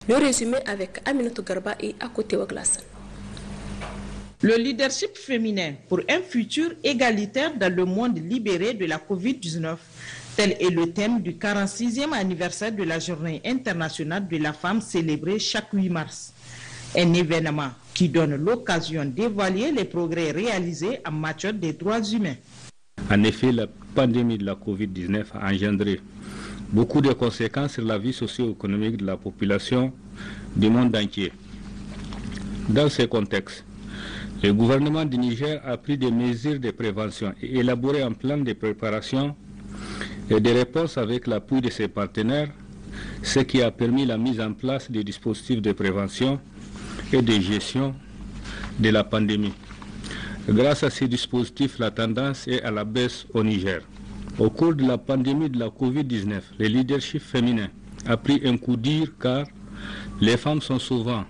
Le résumé avec Aminata Garba et Akote Waglasan. Le leadership féminin pour un futur égalitaire dans le monde libéré de la Covid-19. Tel est le thème du 46e anniversaire de la Journée internationale de la femme célébrée chaque 8 mars. Un événement qui donne l'occasion d'évaluer les progrès réalisés en matière des droits humains. En effet, la pandémie de la Covid-19 a engendré beaucoup de conséquences sur la vie socio-économique de la population du monde entier. Dans ce contexte, le gouvernement du Niger a pris des mesures de prévention et élaboré un plan de préparation et de réponse avec l'appui de ses partenaires, ce qui a permis la mise en place des dispositifs de prévention et de gestion de la pandémie. Grâce à ces dispositifs, la tendance est à la baisse au Niger. Au cours de la pandémie de la Covid-19, le leadership féminin a pris un coup dur car les femmes sont souvent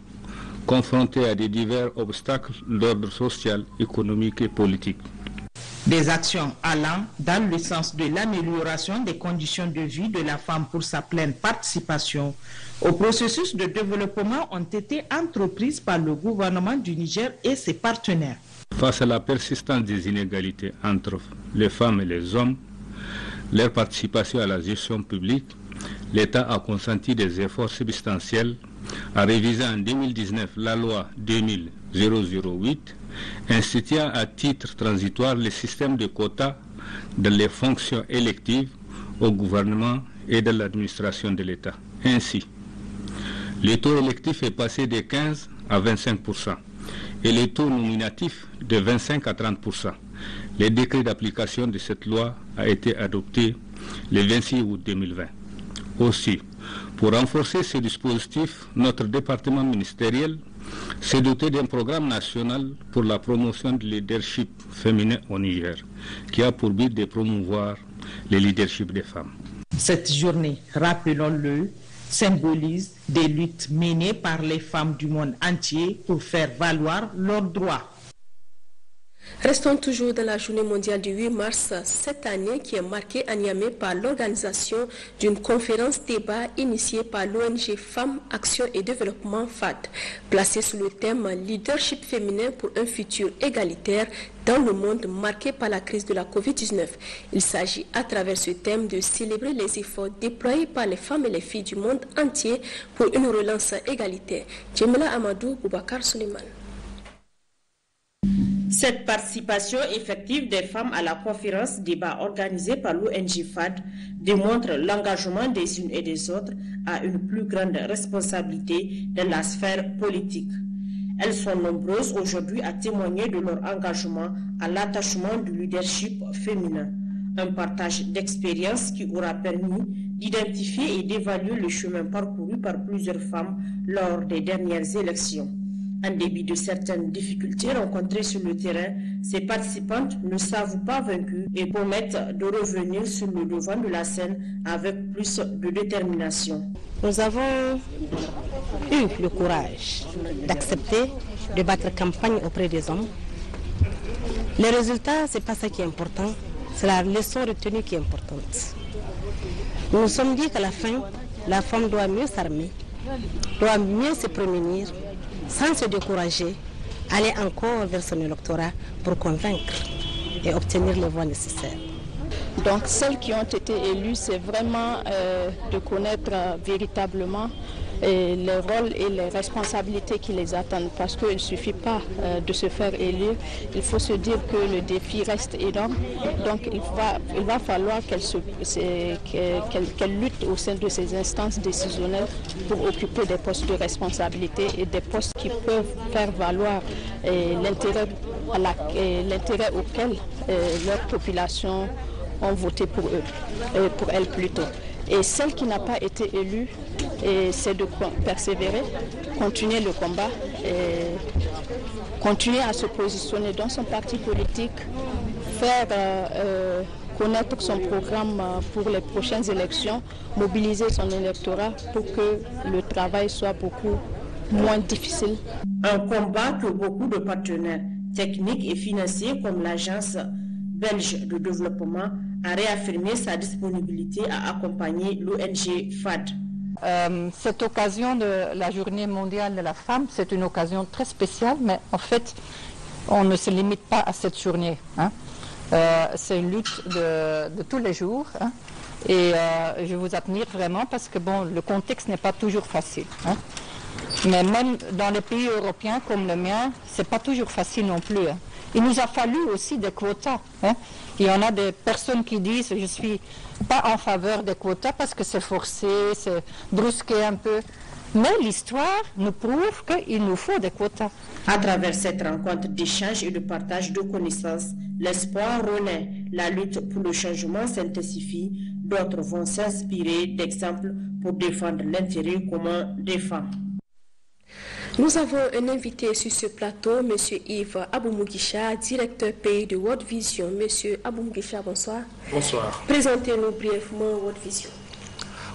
confrontées à des divers obstacles d'ordre social, économique et politique. Des actions allant dans le sens de l'amélioration des conditions de vie de la femme pour sa pleine participation au processus de développement ont été entreprises par le gouvernement du Niger et ses partenaires. Face à la persistance des inégalités entre les femmes et les hommes, leur participation à la gestion publique, l'État a consenti des efforts substantiels à réviser en 2019 la loi 2000-008 instituant à titre transitoire le système de quotas dans les fonctions électives au gouvernement et dans l'administration de l'État. Ainsi, le taux électif est passé de 15 à 25% et le taux nominatif de 25 à 30%. Le décret d'application de cette loi a été adopté le 26 août 2020. Aussi, pour renforcer ce dispositif, notre département ministériel s'est doté d'un programme national pour la promotion du leadership féminin au Niger, qui a pour but de promouvoir le leadership des femmes. Cette journée, rappelons-le, symbolise des luttes menées par les femmes du monde entier pour faire valoir leurs droits. Restons toujours dans la journée mondiale du 8 mars cette année qui est marquée à Niamey par l'organisation d'une conférence débat initiée par l'ONG Femmes, Action et Développement FAD, placée sous le thème Leadership féminin pour un futur égalitaire dans le monde marqué par la crise de la Covid-19. Il s'agit à travers ce thème de célébrer les efforts déployés par les femmes et les filles du monde entier pour une relance égalitaire. Djemila Amadou, Boubacar Suleiman. Cette participation effective des femmes à la conférence débat organisée par l'ONG FAD démontre l'engagement des unes et des autres à une plus grande responsabilité dans la sphère politique. Elles sont nombreuses aujourd'hui à témoigner de leur engagement à l'attachement du leadership féminin. Un partage d'expériences qui aura permis d'identifier et d'évaluer le chemin parcouru par plusieurs femmes lors des dernières élections. En dépit de certaines difficultés rencontrées sur le terrain, ces participantes ne s'avouent pas vaincues et promettent de revenir sur le devant de la scène avec plus de détermination. Nous avons eu le courage d'accepter de battre campagne auprès des hommes. Les résultats, ce n'est pas ça qui est important, c'est la leçon retenue qui est importante. Nous nous sommes dit qu'à la fin, la femme doit mieux s'armer, doit mieux se prémunir, sans se décourager, aller encore vers son électorat pour convaincre et obtenir les voix nécessaires. Donc celles qui ont été élues, c'est vraiment de connaître véritablement les rôles et les responsabilités qui les attendent, parce qu'il ne suffit pas de se faire élire, il faut se dire que le défi reste énorme, donc il va falloir qu'elle lutte au sein de ces instances décisionnelles pour occuper des postes de responsabilité et des postes qui peuvent faire valoir l'intérêt auquel leur population ont voté pour eux, pour elles plutôt. Et celle qui n'a pas été élue, c'est de persévérer, continuer le combat, continuer à se positionner dans son parti politique, faire connaître son programme pour les prochaines élections, mobiliser son électorat pour que le travail soit beaucoup moins difficile. Un combat que beaucoup de partenaires techniques et financiers comme l'Agence belge de développement a réaffirmé sa disponibilité à accompagner l'ONG FAD. Cette occasion de la Journée mondiale de la femme, c'est une occasion très spéciale, mais en fait, on ne se limite pas à cette journée. C'est une lutte de tous les jours. Et je vous admire vraiment parce que bon, le contexte n'est pas toujours facile. Mais même dans les pays européens comme le mien, c'est pas toujours facile non plus. Il nous a fallu aussi des quotas. Il y en a des personnes qui disent je suis pas en faveur des quotas parce que c'est forcé, c'est brusqué un peu. Mais l'histoire nous prouve qu'il nous faut des quotas. À travers cette rencontre d'échange et de partage de connaissances, l'espoir renaît, la lutte pour le changement s'intensifie, d'autres vont s'inspirer d'exemples pour défendre l'intérêt commun des femmes. Nous avons un invité sur ce plateau, M. Yves Aboumuguicha, directeur pays de World Vision. M. Aboumuguicha, bonsoir. Bonsoir. Présentez-nous brièvement World Vision.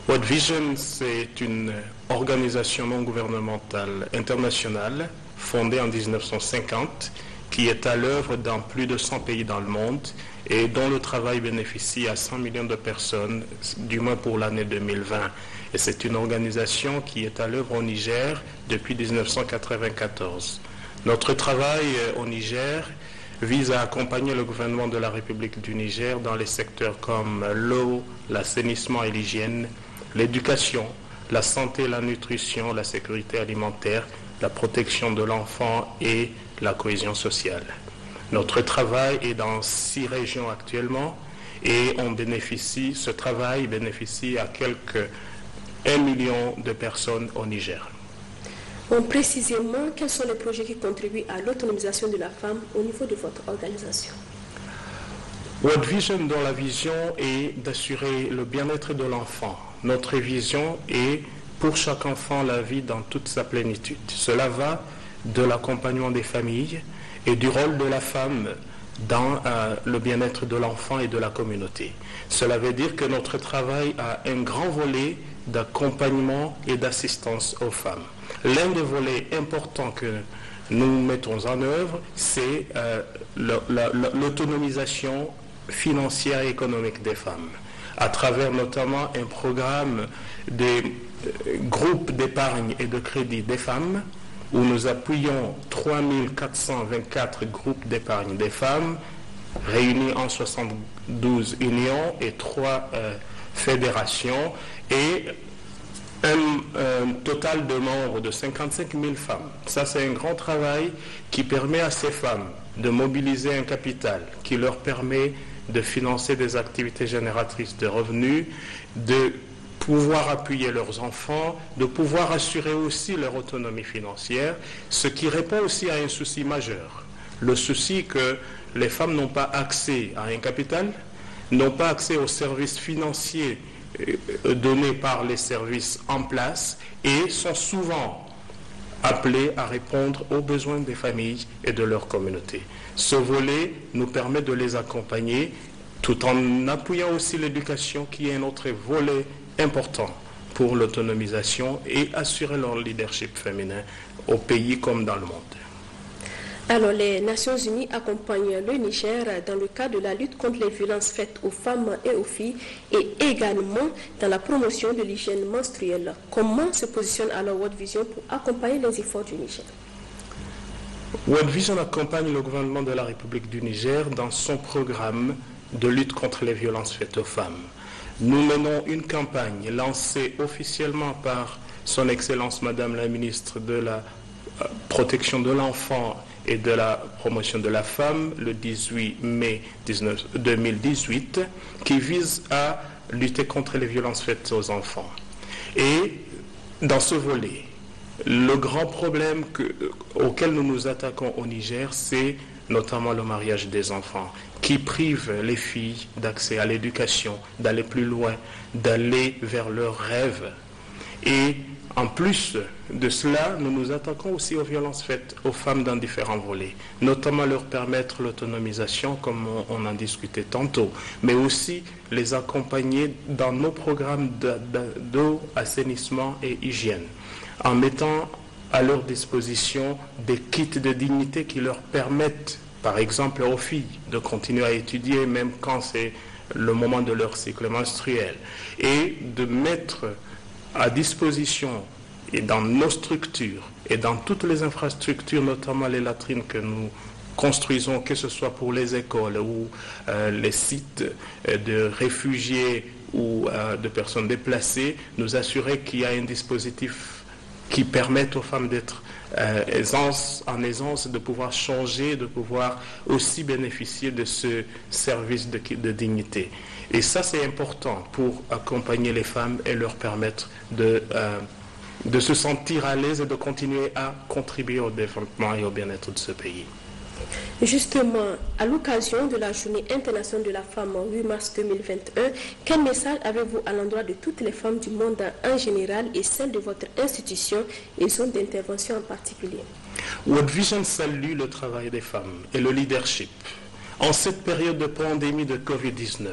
World Vision, c'est une organisation non gouvernementale internationale fondée en 1950 qui est à l'œuvre dans plus de 100 pays dans le monde et dont le travail bénéficie à 100 millions de personnes, du moins pour l'année 2020. Et c'est une organisation qui est à l'œuvre au Niger depuis 1994. Notre travail au Niger vise à accompagner le gouvernement de la République du Niger dans les secteurs comme l'eau, l'assainissement et l'hygiène, l'éducation, la santé, la nutrition, la sécurité alimentaire, la protection de l'enfant et la cohésion sociale. Notre travail est dans 6 régions actuellement et ce travail bénéficie à quelques 1 million de personnes au Niger. Précisément, quels sont les projets qui contribuent à l'autonomisation de la femme au niveau de votre organisation? World Vision, dont la vision est d'assurer le bien-être de l'enfant. Notre vision est pour chaque enfant la vie dans toute sa plénitude. Cela va de l'accompagnement des familles et du rôle de la femme dans le bien-être de l'enfant et de la communauté. Cela veut dire que notre travail a un grand volet d'accompagnement et d'assistance aux femmes. L'un des volets importants que nous mettons en œuvre, c'est l'autonomisation financière et économique des femmes, à travers notamment un programme des groupes d'épargne et de crédit des femmes, où nous appuyons 3424 groupes d'épargne des femmes, réunis en 72 unions et 3 fédérations, et un total de membres de 55 000 femmes. Ça, c'est un grand travail qui permet à ces femmes de mobiliser un capital qui leur permet de financer des activités génératrices de revenus, de pouvoir appuyer leurs enfants, de pouvoir assurer aussi leur autonomie financière, ce qui répond aussi à un souci majeur. Le souci que les femmes n'ont pas accès à un capital, n'ont pas accès aux services financiers donnés par les services en place et sont souvent appelées à répondre aux besoins des familles et de leur communauté. Ce volet nous permet de les accompagner tout en appuyant aussi l'éducation qui est un autre volet important pour l'autonomisation et assurer leur leadership féminin au pays comme dans le monde. Alors, les Nations Unies accompagnent le Niger dans le cadre de la lutte contre les violences faites aux femmes et aux filles et également dans la promotion de l'hygiène menstruelle. Comment se positionne alors World Vision pour accompagner les efforts du Niger? World Vision accompagne le gouvernement de la République du Niger dans son programme de lutte contre les violences faites aux femmes. Nous menons une campagne lancée officiellement par son Excellence Madame la Ministre de la Protection de l'Enfant et de la Promotion de la Femme le 18 mai 2018 qui vise à lutter contre les violences faites aux enfants. Et dans ce volet, le grand problème auquel nous nous attaquons au Niger, c'est notamment le mariage des enfants, qui prive les filles d'accès à l'éducation, d'aller plus loin, d'aller vers leurs rêves. Et en plus de cela, nous nous attaquons aussi aux violences faites aux femmes dans différents volets, notamment leur permettre l'autonomisation, comme on en discutait tantôt, mais aussi les accompagner dans nos programmes d'eau, assainissement et hygiène, en mettant à leur disposition des kits de dignité qui leur permettent, par exemple aux filles, de continuer à étudier même quand c'est le moment de leur cycle menstruel, et de mettre à disposition et dans nos structures et dans toutes les infrastructures, notamment les latrines que nous construisons, que ce soit pour les écoles ou les sites de réfugiés ou de personnes déplacées, nous assurer qu'il y a un dispositif qui permette aux femmes d'être en aisance, de pouvoir changer, de pouvoir aussi bénéficier de ce service de dignité. Et ça, c'est important pour accompagner les femmes et leur permettre de se sentir à l'aise et de continuer à contribuer au développement et au bien-être de ce pays. Justement, à l'occasion de la Journée internationale de la femme en 8 mars 2021, quel message avez-vous à l'endroit de toutes les femmes du monde en général et celles de votre institution et zone d'intervention en particulier? World Vision salue le travail des femmes et le leadership. En cette période de pandémie de Covid-19,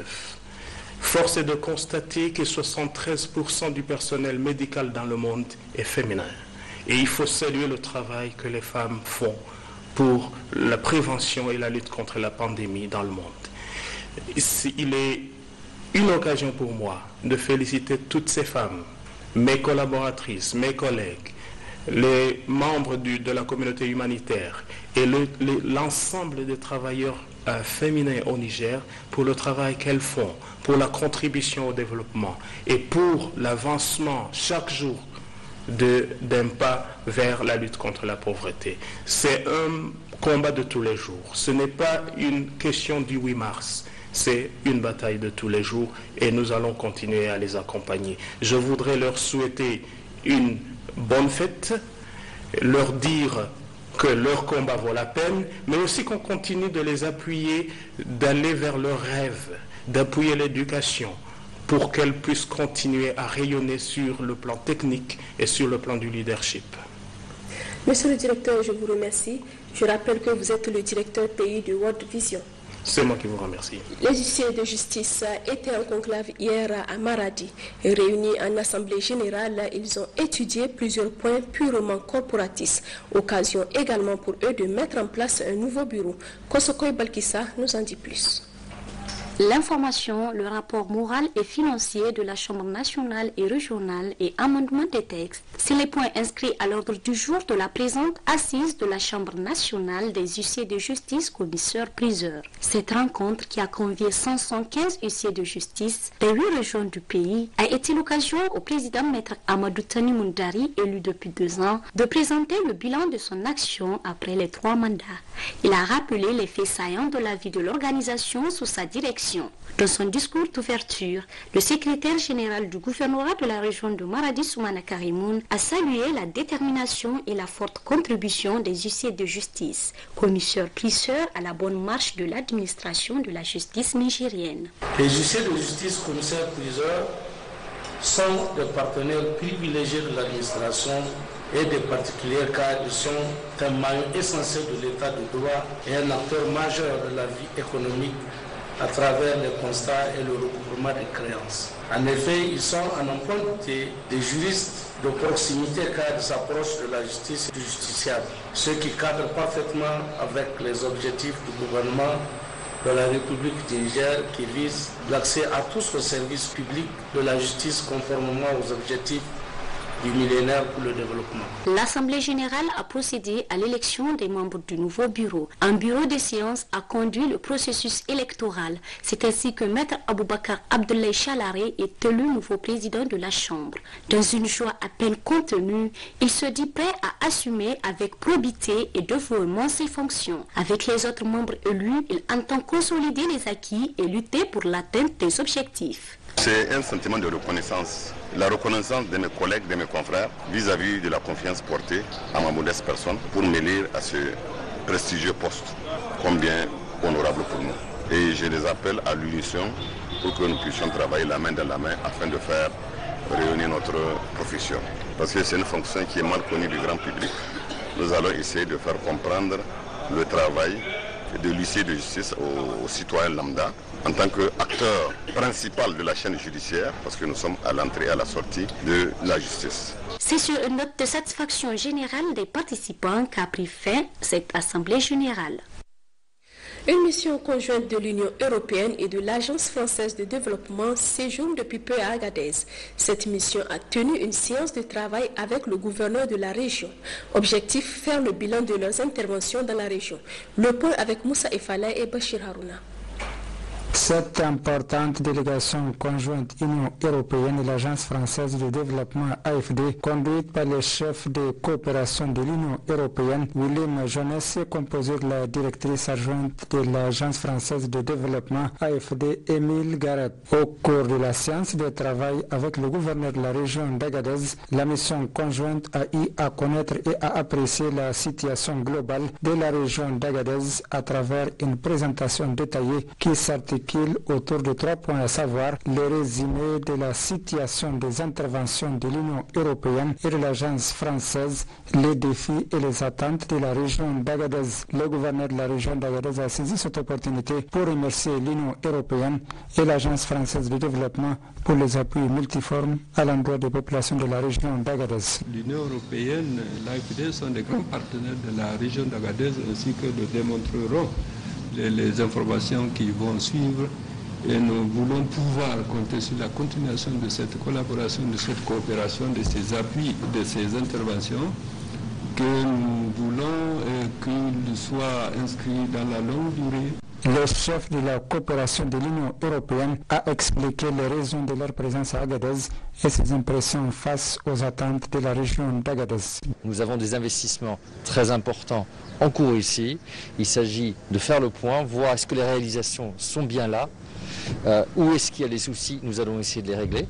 force est de constater que 73% du personnel médical dans le monde est féminin. Et il faut saluer le travail que les femmes font pour la prévention et la lutte contre la pandémie dans le monde. Il est une occasion pour moi de féliciter toutes ces femmes, mes collaboratrices, mes collègues, les membres de la communauté humanitaire et l'ensemble des travailleurs féminins au Niger pour le travail qu'elles font, pour la contribution au développement et pour l'avancement chaque jour d'un pas vers la lutte contre la pauvreté. C'est un combat de tous les jours. Ce n'est pas une question du 8 mars. C'est une bataille de tous les jours et nous allons continuer à les accompagner. Je voudrais leur souhaiter une bonne fête, leur dire que leur combat vaut la peine, mais aussi qu'on continue de les appuyer, d'aller vers leurs rêves, d'appuyer l'éducation, pour qu'elles puissent continuer à rayonner sur le plan technique et sur le plan du leadership. Monsieur le directeur, je vous remercie. Je rappelle que vous êtes le directeur pays de World Vision. C'est moi qui vous remercie. Les huissiers de justice étaient en conclave hier à Maradi. Réunis en assemblée générale, ils ont étudié plusieurs points purement corporatistes. Occasion également pour eux de mettre en place un nouveau bureau. Kosokoy Balkissa nous en dit plus. L'information, le rapport moral et financier de la Chambre nationale et régionale et amendement des textes, c'est les points inscrits à l'ordre du jour de la présente assise de la Chambre nationale des huissiers de justice commissaires-priseurs. Cette rencontre qui a convié 175 huissiers de justice des 8 régions du pays a été l'occasion au président Maître Amadou Tani Moundari, élu depuis 2 ans, de présenter le bilan de son action après les 3 mandats. Il a rappelé les faits saillants de la vie de l'organisation sous sa direction. Dans son discours d'ouverture, le secrétaire général du gouvernorat de la région de Maradi, Soumana Karimoun, a salué la détermination et la forte contribution des huissiers de justice, commissaires-priseurs à la bonne marche de l'administration de la justice nigérienne. Les huissiers de justice commissaires-priseurs sont des partenaires privilégiés de l'administration et des particuliers car ils sont un maillon essentiel de l'état de droit et un acteur majeur de la vie économique à travers les constats et le recouvrement des créances. En effet, ils sont en empreinte des juristes de proximité car ils s'approchent de la justice et du justiciable, ce qui cadre parfaitement avec les objectifs du gouvernement de la République du Niger qui vise l'accès à tous aux services publics de la justice conformément aux objectifs du millénaire pour le développement. L'Assemblée générale a procédé à l'élection des membres du nouveau bureau. Un bureau de séance a conduit le processus électoral. C'est ainsi que Maître Aboubakar Abdoulaye Chalaré est élu nouveau président de la Chambre. Dans une joie à peine contenue, il se dit prêt à assumer avec probité et dévouement ses fonctions. Avec les autres membres élus, il entend consolider les acquis et lutter pour l'atteinte des objectifs. C'est un sentiment de reconnaissance. La reconnaissance de mes collègues, de mes confrères, vis-à-vis de la confiance portée à ma modeste personne pour m'élire à ce prestigieux poste, combien honorable pour nous. Et je les appelle à l'unisson pour que nous puissions travailler la main dans la main afin de faire réunir notre profession. Parce que c'est une fonction qui est mal connue du grand public. Nous allons essayer de faire comprendre le travail de l'huissier de justice aux citoyens lambda en tant qu'acteur principal de la chaîne judiciaire, parce que nous sommes à l'entrée et à la sortie de la justice. C'est sur une note de satisfaction générale des participants qu'a pris fin cette assemblée générale. Une mission conjointe de l'Union européenne et de l'Agence française de développement séjourne depuis peu à Agadez. Cette mission a tenu une séance de travail avec le gouverneur de la région. Objectif, faire le bilan de leurs interventions dans la région. Le point avec Moussa Efala et Bachir Harouna. Cette importante délégation conjointe Union européenne et l'Agence française de développement AFD, conduite par le chef de coopération de l'Union européenne, William Jones, est composée de la directrice adjointe de l'Agence française de développement AFD, Émile Garrett. Au cours de la séance de travail avec le gouverneur de la région d'Agadez, la mission conjointe a eu à connaître et à apprécier la situation globale de la région d'Agadez à travers une présentation détaillée qui s'articule autour de 3 points, à savoir le résumé de la situation des interventions de l'Union européenne et de l'Agence française, les défis et les attentes de la région d'Agadez. Le gouverneur de la région d'Agadez a saisi cette opportunité pour remercier l'Union européenne et l'Agence française de développement pour les appuis multiformes à l'endroit des populations de la région d'Agadez. L'Union européenne et l'AFD sont des grands partenaires de la région d'Agadez ainsi que le démontreront les informations qui vont suivre, et nous voulons pouvoir compter sur la continuation de cette collaboration, de cette coopération, de ces appuis, de ces interventions, que nous voulons qu'ils soient inscrits dans la longue durée. Le chef de la coopération de l'Union européenne a expliqué les raisons de leur présence à Agadez et ses impressions face aux attentes de la région d'Agadez. Nous avons des investissements très importants en cours ici. Il s'agit de faire le point, voir est-ce que les réalisations sont bien là, où est-ce qu'il y a des soucis, nous allons essayer de les régler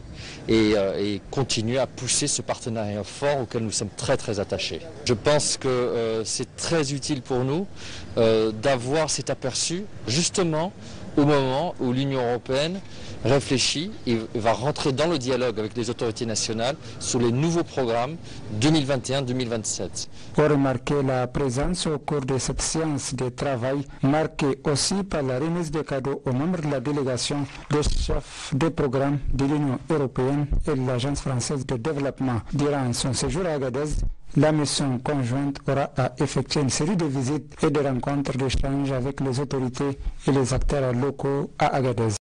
et continuer à pousser ce partenariat fort auquel nous sommes très très attachés. Je pense que c'est très utile pour nous d'avoir cet aperçu justement au moment où l'Union européenne réfléchit et va rentrer dans le dialogue avec les autorités nationales sur les nouveaux programmes 2021-2027. Pour remarquer la présence au cours de cette séance de travail, marquée aussi par la remise de cadeaux aux membres de la délégation des chefs des programmes de l'Union européenne et de l'Agence française de développement. Durant son séjour à Agadez, la mission conjointe aura à effectuer une série de visites et de rencontres d'échanges avec les autorités et les acteurs locaux à Agadez.